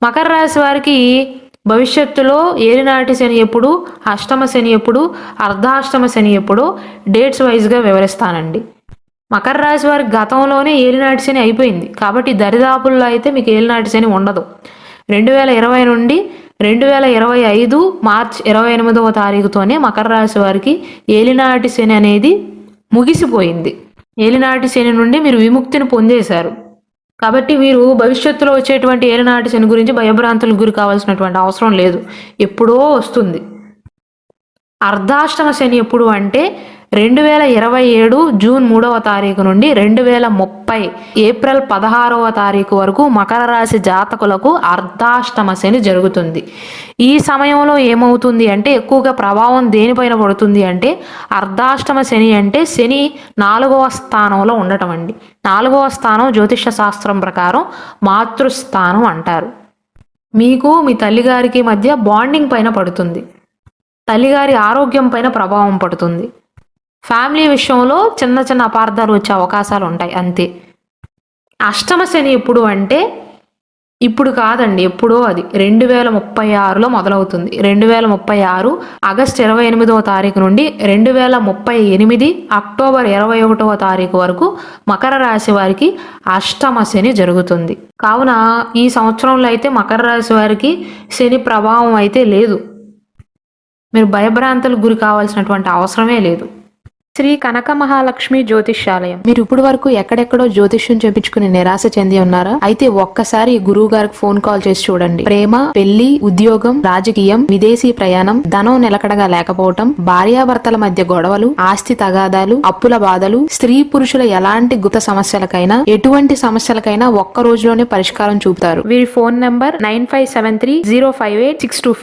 మకర రాశి వారికి భవిష్యత్తులో ఏలినాటి శని ఎప్పుడు, అష్టమ శని ఎప్పుడు, అర్ధాష్టమ శని ఎప్పుడు డేట్స్ వైజ్గా వివరిస్తానండి. మకర రాశి వారికి గతంలోనే ఏలినాటి శని అయిపోయింది కాబట్టి దరిదాపుల్లో అయితే మీకు ఏలినాటి శని ఉండదు. 2020 నుండి 2025 మార్చ్ 28వ తారీఖుతోనే మకర రాశి వారికి ఏలినాటి శని అనేది ముగిసిపోయింది. ఏలినాటి శని నుండి మీరు విముక్తిని పొందేశారు కాబట్టి మీరు భవిష్యత్తులో వచ్చేటువంటి ఏలినాటి శని గురించి భయభ్రాంతులకు గురి కావాల్సినటువంటి అవసరం లేదు, ఎప్పుడో వస్తుంది. అర్ధాష్టమ శని ఎప్పుడు అంటే 2027 జూన్ 3వ తారీఖు నుండి 2030 ఏప్రిల్ 16వ తారీఖు వరకు మకర రాశి జాతకులకు అర్ధాష్టమ శని జరుగుతుంది. ఈ సమయంలో ఏమవుతుంది అంటే ఎక్కువగా ప్రభావం దేనిపైన పడుతుంది అంటే అర్ధాష్టమ శని అంటే శని 4వ స్థానంలో ఉండటం అండి. 4వ స్థానం జ్యోతిష శాస్త్రం ప్రకారం మాతృస్థానం అంటారు. మీకు మీ తల్లిగారికి మధ్య బాండింగ్ పైన పడుతుంది, తల్లిగారి ఆరోగ్యం పైన ప్రభావం పడుతుంది. ఫ్యామిలీ విషయంలో చిన్న చిన్న అపార్థాలు వచ్చే అవకాశాలు ఉంటాయి అంతే. అష్టమ శని ఎప్పుడు అంటే ఇప్పుడు కాదండి, ఎప్పుడో అది 2036లో మొదలవుతుంది. 2036 ఆగస్టు 28వ తారీఖు నుండి 2038 అక్టోబర్ 21వ తారీఖు వరకు మకర రాశి వారికి అష్టమ శని జరుగుతుంది. కావున ఈ సంవత్సరంలో అయితే మకర రాశి వారికి శని ప్రభావం అయితే లేదు, మీరు భయభ్రాంతులకు గురి కావాల్సినటువంటి అవసరమే లేదు. శ్రీ కనక మహాలక్ష్మి జ్యోతిష్యాలయం. మీరు ఇప్పుడు వరకు ఎక్కడెక్కడో జ్యోతిష్యం చేపించుకుని నిరాశ చెంది ఉన్నారా? అయితే ఒక్కసారి గురువు గారికి ఫోన్ కాల్ చేసి చూడండి. ప్రేమ, పెళ్లి, ఉద్యోగం, రాజకీయం, విదేశీ ప్రయాణం, ధనం నిలకడగా లేకపోవటం, భార్యాభర్తల మధ్య గొడవలు, ఆస్తి తగాదాలు, అప్పుల బాధలు, స్త్రీ పురుషుల ఎలాంటి గుప్త సమస్యలకైనా ఎటువంటి సమస్యలకైనా ఒక్క రోజులోనే పరిష్కారం చూపుతారు. వీరి ఫోన్ నంబర్ 9573058625.